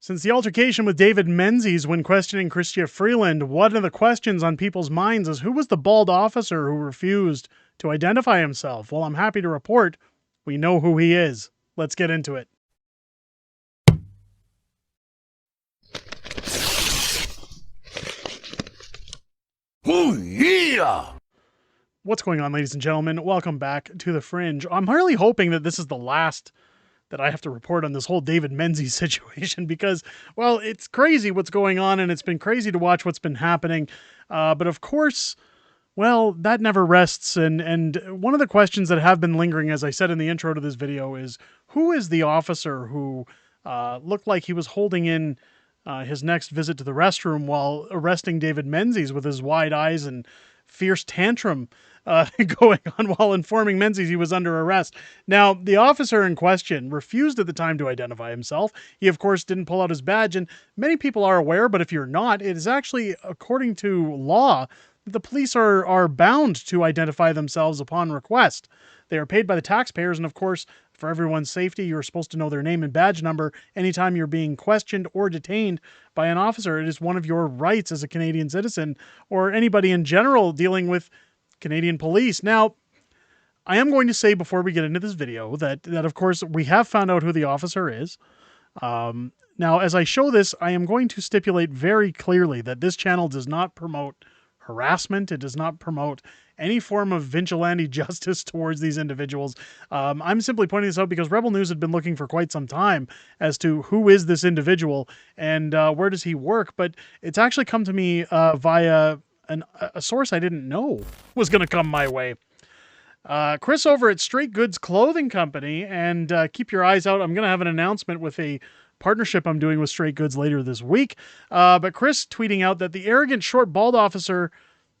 Since the altercation with David Menzies when questioning Chrystia Freeland, one of the questions on people's minds is who was the bald officer who refused to identify himself? Well, I'm happy to report we know who he is. Let's get into it. Oh, yeah! What's going on, ladies and gentlemen? Welcome back to The Fringe. I'm really hoping that this is the last that I have to report on this whole David Menzies situation because, well, it's crazy what's going on, and it's been crazy to watch what's been happening. But of course, well, that never rests. And one of the questions that have been lingering, as I said in the intro to this video, is who is the officer who looked like he was holding in his next visit to the restroom while arresting David Menzies with his wide eyes and fierce tantrum going on while informing Menzies he was under arrest. Now, the officer in question refused at the time to identify himself. He, of course, didn't pull out his badge, and many people are aware, but if you're not, it is actually, according to law, the police are bound to identify themselves upon request. They are paid by the taxpayers, and of course, for everyone's safety, you're supposed to know their name and badge number anytime you're being questioned or detained by an officer. It is one of your rights as a Canadian citizen, or anybody in general dealing with Canadian police. Now, I am going to say before we get into this video that of course, we have found out who the officer is. Now, as I show this, I am going to stipulate very clearly that this channel does not promote harassment. It does not promote any form of vigilante justice towards these individuals. I'm simply pointing this out because Rebel News had been looking for quite some time as to who is this individual and where does he work. But it's actually come to me via a source I didn't know was going to come my way. Chris over at Straight Goods Clothing Company, and keep your eyes out. I'm going to have an announcement with a partnership I'm doing with Straight Goods later this week. But Chris tweeting out that the arrogant short bald officer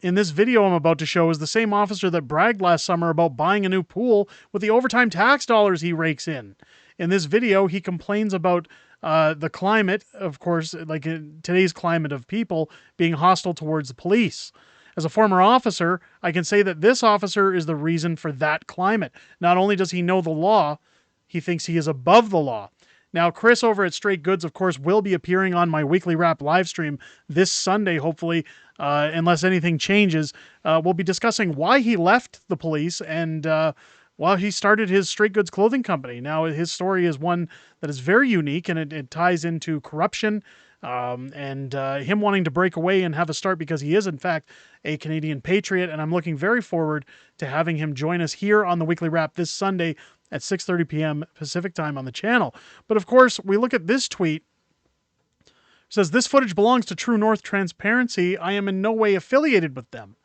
in this video I'm about to show is the same officer that bragged last summer about buying a new pool with the overtime tax dollars he rakes in. In this video, he complains about the climate, of course, like in today's climate of people being hostile towards the police. As a former officer, I can say that this officer is the reason for that climate. Not only does he know the law, he thinks he is above the law. Now, Chris over at Straight Goods, of course, will be appearing on my weekly wrap live stream this Sunday, hopefully, unless anything changes. We'll be discussing why he left the police and why he started his Straight Goods clothing company. Now, his story is one that is very unique, and it ties into corruption and him wanting to break away and have a start because he is, in fact, a Canadian patriot. And I'm looking very forward to having him join us here on the weekly wrap this Sunday at 6:30 p.m. Pacific time on the channel. But of course, we look at this tweet. It says, "This footage belongs to True North Transparency. I am in no way affiliated with them.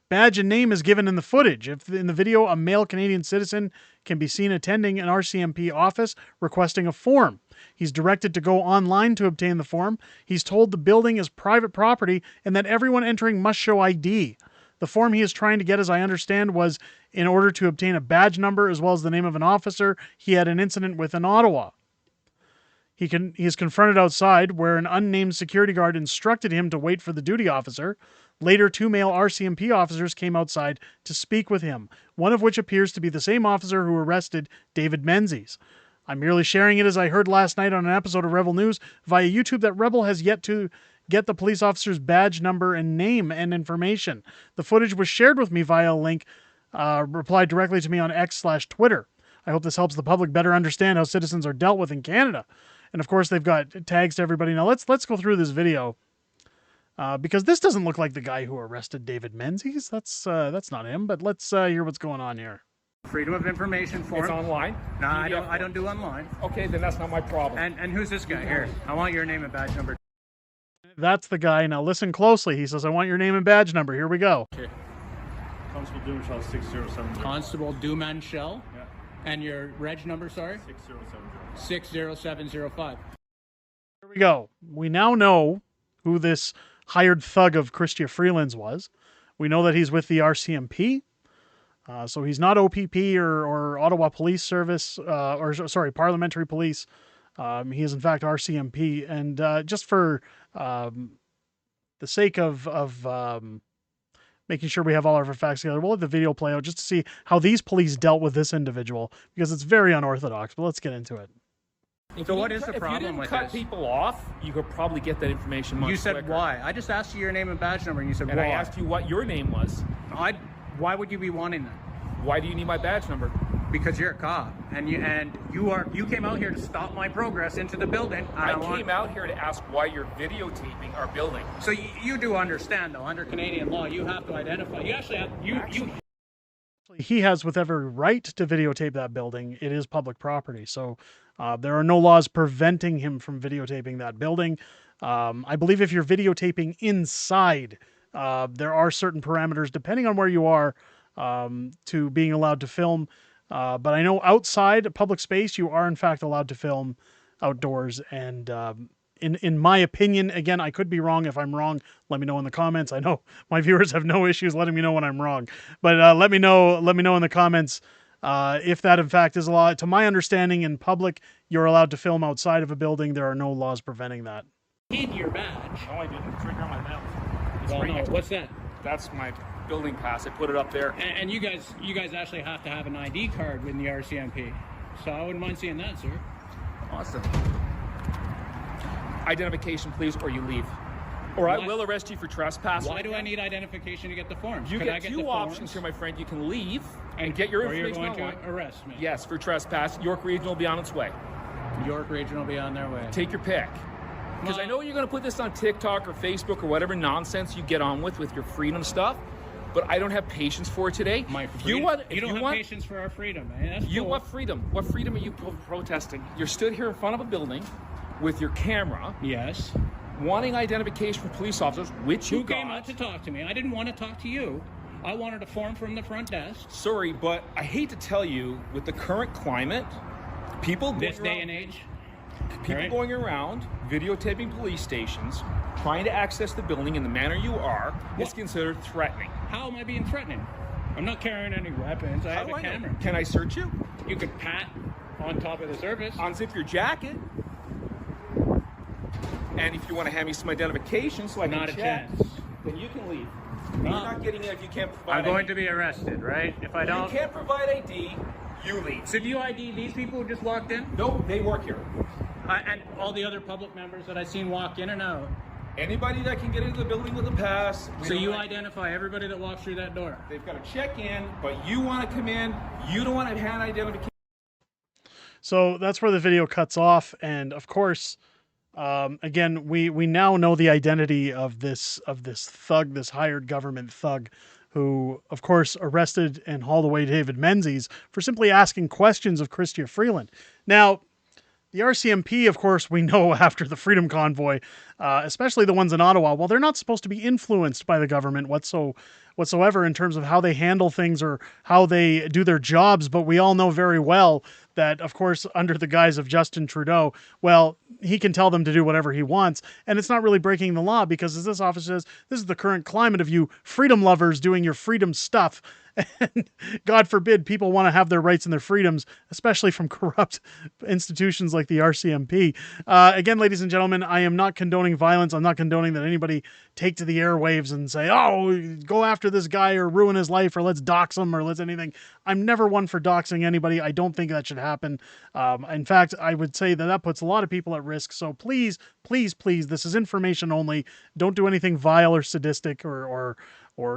Badge and name is given in the footage. If in the video, a male Canadian citizen can be seen attending an RCMP office requesting a form. He's directed to go online to obtain the form. He's told the building is private property and that everyone entering must show ID. The form he is trying to get, as I understand, was in order to obtain a badge number as well as the name of an officer he had an incident with in Ottawa. He is confronted outside where an unnamed security guard instructed him to wait for the duty officer. Later, 2 male RCMP officers came outside to speak with him, one of which appears to be the same officer who arrested David Menzies. I'm merely sharing it as I heard last night on an episode of Rebel News via YouTube that Rebel has yet to get the police officer's badge number and name and information. The footage was shared with me via a link replied directly to me on X/Twitter. I hope this helps the public better understand how citizens are dealt with in Canada. And of course, they've got tags to everybody. Now let's go through this video because this doesn't look like the guy who arrested David Menzies. That's not him. But let's hear what's going on here. Freedom of information form. It's online? No, I don't do online. Okay, then that's not my problem. And who's this guy here? I want your name and badge number. That's the guy. Now listen closely. He says, "I want your name and badge number." Here we go. Okay. Constable Dumanshell 6070. Constable Dumanshell. Yeah. And your reg number, sorry? 6070. 60705. Here we go. We now know who this hired thug of Chrystia Freeland's was. We know that he's with the RCMP. So he's not OPP or Ottawa Police Service, Parliamentary Police. He is in fact RCMP. And just for the sake of making sure we have all our facts together, we'll let the video play out just to see how these police dealt with this individual, because it's very unorthodox. But let's get into it. If So you what didn't is the cut- problem If you didn't with cut this? people off, you could probably get that information much You said quicker. why? I just asked you your name and badge number, and you said And why. I asked you what your name was. Why would you be wanting that? Why do you need my badge number? Because you're a cop, and you came out here to stop my progress into the building. and I want- came out here to ask why you're videotaping our building. So you do understand, though, under Canadian law, you have to identify. You actually have you. He has with every right to videotape that building. It is public property. So there are no laws preventing him from videotaping that building. I believe if you're videotaping inside, there are certain parameters depending on where you are to being allowed to film. But I know outside public space, you are in fact allowed to film outdoors. And in my opinion, again, I could be wrong. If I'm wrong, let me know in the comments. I know my viewers have no issues letting me know when I'm wrong, but let me know in the comments if that in fact is a law. To my understanding, in public, you're allowed to film outside of a building. There are no laws preventing that. Hid your badge. No, I didn't. It's right here on my mouth. It's Well, right no, next to what's that? That's my building pass. I put it up there. And you guys actually have to have an ID card with the RCMP. So I wouldn't mind seeing that, sir. Awesome. Identification, please, or you leave. Or I Why- will arrest you for trespassing. Why do I need identification to get the forms? You Could I get get two the forms? options here, my friend. You can leave and get your Or you're information going online. to arrest me. Yes, for trespass. York Region will be on its way. York Region will be on their way. Take your pick. Because I know you're going to put this on TikTok or Facebook or whatever nonsense you get on with your freedom stuff, but I don't have patience for it today. My You freedom. want? You don't have patience for our freedom, man. That's You cool. what freedom? What freedom are you protesting? You're stood here in front of a building with your camera, Yes. wanting identification from police officers, which you Who came got. out to talk to me? I didn't want to talk to you. I wanted a form from the front desk. Sorry, but I hate to tell you, with the current climate, people This going day around- and age. people right? going around videotaping police stations, trying to access the building in the manner you are, is What? considered threatening. How am I being threatening? I'm not carrying any weapons. I How have do a I know? camera. Can I search you? You could pat on top of the surface. Unzip your jacket. And if you want to hand me some identification so I can Not a check, chance. then you can leave. No. You're not getting it if you can't provide I'm going ID. to be arrested, right? If I If don't. you can't provide ID, you leave. So do you ID these people who just walked in? No, they work here. And all the other public members that I've seen walk in and out. Anybody that can get into the building with a pass. we So don't you like- identify everybody that walks through that door. They've got to check in, but you want to come in. You don't want to hand identification. So that's where the video cuts off. And of course, again, we now know the identity of this thug, this hired government thug, who, of course, arrested and hauled away David Menzies for simply asking questions of Chrystia Freeland. Now, the RCMP, of course, we know after the Freedom Convoy, especially the ones in Ottawa, well, they're not supposed to be influenced by the government whatsoever in terms of how they handle things or how they do their jobs. But we all know very well that, of course, under the guise of Justin Trudeau, well, he can tell them to do whatever he wants. And it's not really breaking the law because, as this officer says, this is the current climate of you freedom lovers doing your freedom stuff. And God forbid people want to have their rights and their freedoms, especially from corrupt institutions like the RCMP. Again, ladies and gentlemen, I am not condoning violence. I'm not condoning that anybody take to the airwaves and say, oh, go after this guy or ruin his life or let's dox him or let's anything. I'm never one for doxing anybody. I don't think that should happen. In fact, I would say that puts a lot of people at risk. So please, please, please, this is information only. Don't do anything vile or sadistic or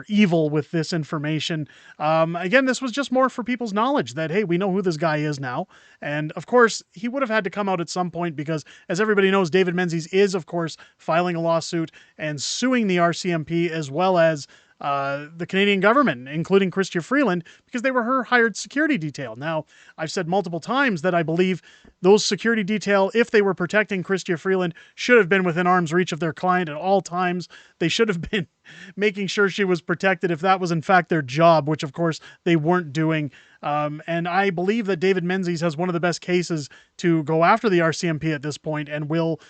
evil with this information. Again, this was just more for people's knowledge that, hey, we know who this guy is now. And of course, he would have had to come out at some point because, as everybody knows, David Menzies is, of course, filing a lawsuit and suing the RCMP as well as the Canadian government, including Chrystia Freeland, because they were her hired security detail. Now, I've said multiple times that I believe those security detail, if they were protecting Chrystia Freeland, should have been within arm's reach of their client at all times. They should have been making sure she was protected if that was in fact their job, which of course they weren't doing. And I believe that David Menzies has one of the best cases to go after the RCMP at this point and will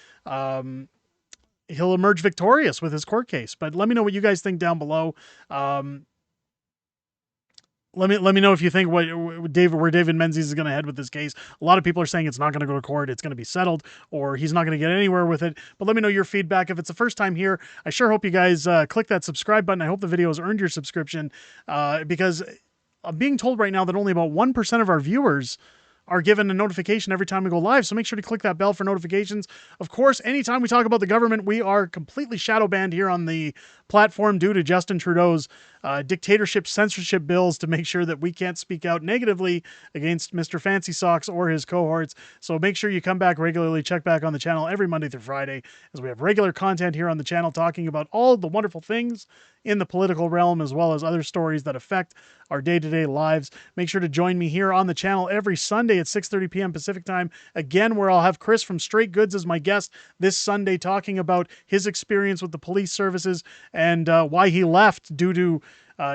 he'll emerge victorious with his court case. But let me know what you guys think down below. Let me know if you think where David Menzies is going to head with this case. A lot of people are saying it's not going to go to court, it's going to be settled, or he's not going to get anywhere with it. But let me know your feedback. If it's the first time here, I sure hope you guys click that subscribe button. I hope the video has earned your subscription because I'm being told right now that only about 1% of our viewers are given a notification every time we go live. So make sure to click that bell for notifications. Of course, anytime we talk about the government, we are completely shadow banned here on the platform due to Justin Trudeau's dictatorship censorship bills to make sure that we can't speak out negatively against Mr. Fancy Socks or his cohorts. So make sure you come back regularly, check back on the channel every Monday through Friday, as we have regular content here on the channel talking about all the wonderful things in the political realm, as well as other stories that affect our day-to-day lives. Make sure to join me here on the channel every Sunday at 6:30 p.m. Pacific time, again, where I'll have Chris from Straight Goods as my guest this Sunday, talking about his experience with the police services and why he left due to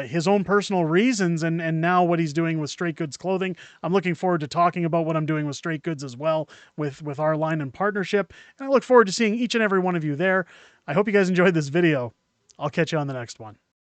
his own personal reasons, and now what he's doing with Straight Goods Clothing. I'm looking forward to talking about what I'm doing with Straight Goods as well, with our line and partnership, and I look forward to seeing each and every one of you there. I hope you guys enjoyed this video. I'll catch you on the next one.